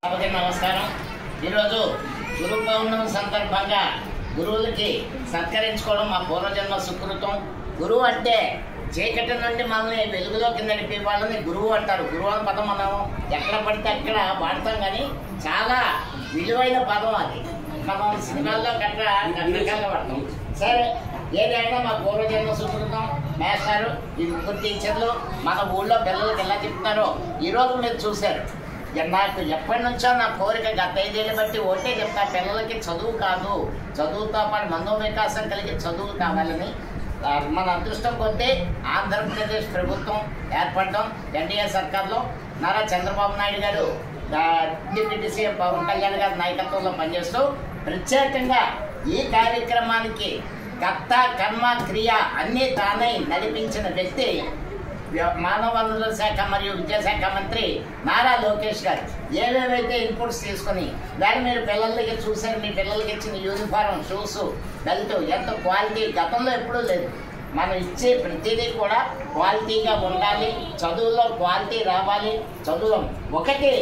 సభకి నమస్కారం. ఈరోజు గురు పౌర్ణమి సందర్భంగా గురువులకి సత్కరించుకోవడం మా పూర్వజన్మ సుకృతం. గురువు అంటే చీకటి నుండి మనల్ని వెలుగులోకి నడిపే వాళ్ళని గురువు అంటారు. గురువు అనే పదం మనం ఎక్కడ పడితే అక్కడ వాడతాం, కానీ చాలా విలువైన పదం అది. మనం సినిమాల్లో గట్రా రకరకాలుగా వాడతాం. సరే, ఏదైనా మా పూర్వజన్మ సుకృతం. మేస్తారు ఈ ముగ్గురు టీచర్లు మన ఊళ్ళో పిల్లలకి ఎలా చెప్తారో ఈరోజు మీరు చూశారు. నాకు ఎప్పటి నుంచో నా కోరిక గత 5 ఏళ్ళు బట్టి ఒకటే చెప్తా, పిల్లలకి చదువు కాదు, చదువుతో పాటు మనోవికాసం కలిగి చదువు కావాలని. మన అదృష్టం కొద్దీ ఆంధ్రప్రదేశ్ ప్రభుత్వం ఏర్పడడం, ఎన్డీఏ సర్కార్లో నారా చంద్రబాబు నాయుడు గారు డిప్యూటీ సీఎం పవన్ కళ్యాణ్ గారి నాయకత్వంలో పనిచేస్తూ ప్రత్యేకంగా ఈ కార్యక్రమానికి కర్త కర్మ క్రియ అన్నీ తానై నడిపించిన వ్యక్తి మానవ వనరుల శాఖ మరియు విద్యాశాఖ మంత్రి నారా లోకేష్ గారు. ఏవేవైతే ఇన్పుట్స్ తీసుకుని దాన్ని మీరు పిల్లలకి చూసారు. మీ పిల్లలకి ఇచ్చిన యూనిఫారం, షూస్, బెల్ట్ ఎంత క్వాలిటీ గతంలో ఎప్పుడూ లేదు. మనం ఇచ్చే ప్రతిదీ కూడా క్వాలిటీగా ఉండాలి. చదువులో క్వాలిటీ రావాలి. చదువు ఒకటి,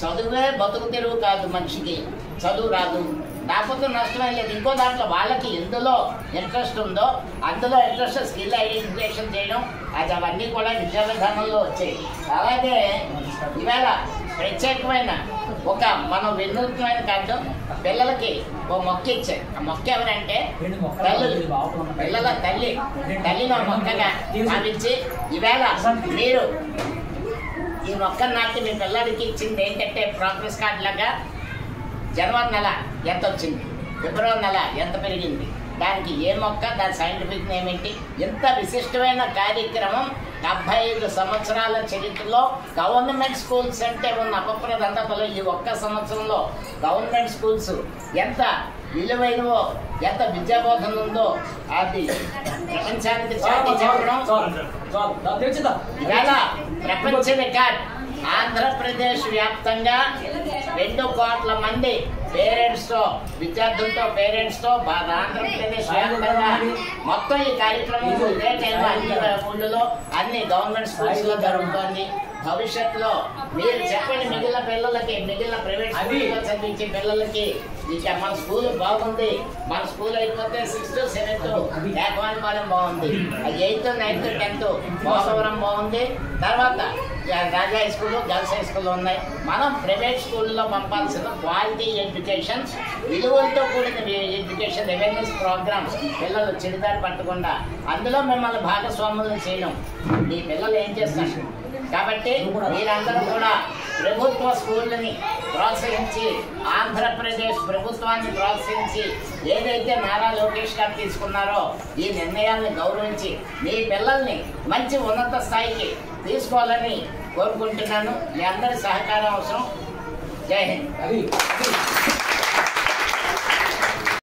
చదువే బతుకు తెరువు కాదు. మనిషికి చదువు రాదు, లేకపోతే నష్టమే లేదు. ఇంకో దాంట్లో వాళ్ళకి ఎందులో ఇంట్రెస్ట్ ఉందో అందులో ఇంట్రెస్ట్ స్కిల్ ఐడెంటిఫికేషన్ చేయడం, అది అవన్నీ కూడా విద్యా విధానంలో వచ్చాయి. అలాగే ఇవాళ ప్రత్యేకమైన ఒక మనం వినూత్నమైన కార్డు పిల్లలకి ఓ మొక్క ఇచ్చారు. ఆ మొక్క ఎవరంటే పిల్లల తల్లిని మొక్కగా భావించి ఇవాళ మీరు ఈ మొక్కను నాటి మీ పిల్లలకి ఇచ్చింది ఏంటంటే ప్రోగ్రెస్ కార్డు లాగా జనవరి నెల ఎంత వచ్చింది, ఫిబ్రవరి నెల ఎంత పెరిగింది, దానికి ఏ మొక్క, దాని సైంటిఫిక్ నేమ్ ఏంటి. ఎంత విశిష్టమైన కార్యక్రమం. 75 సంవత్సరాల చరిత్రలో గవర్నమెంట్ స్కూల్స్ అంటే ఉన్న అపప్రదంతలో ఈ ఒక్క సంవత్సరంలో గవర్నమెంట్ స్కూల్స్ ఎంత విలువైనవో, ఎంత విద్యాబోధన ఉందో అది ప్రపంచానికి చాటి చెప్పడం. ఇవాళ ప్రపంచ రికార్డ్ ఆంధ్రప్రదేశ్ వ్యాప్తంగా 2 కోట్ల మంది పేరెంట్స్తో, విద్యార్థులతో పేరెంట్స్తో ఆంధ్రప్రదేశ్ వ్యాప్తంగా మొత్తం ఈ కార్యక్రమం ఇదే టైంలో అన్ని ఊళ్ళలో అన్ని గవర్నమెంట్ స్కూల్స్లో జరుగుతోంది. భవిష్యత్తులో మీరు చెప్పండి, మిగిలిన పిల్లలకి, మిగిలిన ప్రైవేట్ స్కూల్లో చదివించే పిల్లలకి ఇక మన స్కూల్ బాగుంది, మన స్కూల్ అయిపోతే 6th 7th ఏకవానిపాలెం బాగుంది, 8th 9th 10th పోలవరం బాగుంది, తర్వాత రాజా హై స్కూల్, గర్ల్స్ హై స్కూల్లో ఉన్నాయి. మనం ప్రైవేట్ స్కూల్లో పంపాల్సిన క్వాలిటీ ఎడ్యుకేషన్, విలువలతో కూడిన ఎడ్యుకేషన్, అవేర్నెస్ ప్రోగ్రామ్స్, పిల్లలు చెడుదారి పట్టకుండా అందులో మిమ్మల్ని భాగస్వాములను చేయడం. మీ పిల్లలు ఏం చేస్తారు కాబట్టి మీరందరూ కూడా ప్రభుత్వ స్కూళ్ళని ప్రోత్సహించి, ఆంధ్రప్రదేశ్ ప్రభుత్వాన్ని ప్రోత్సహించి ఏదైతే నారా లోకేష్ గారు తీసుకున్నారో ఈ నిర్ణయాన్ని గౌరవించి మీ పిల్లల్ని మంచి ఉన్నత స్థాయికి తీసుకోవాలని కోరుకుంటున్నాను. మీ అందరి సహకారం అవసరం. జై హింద్.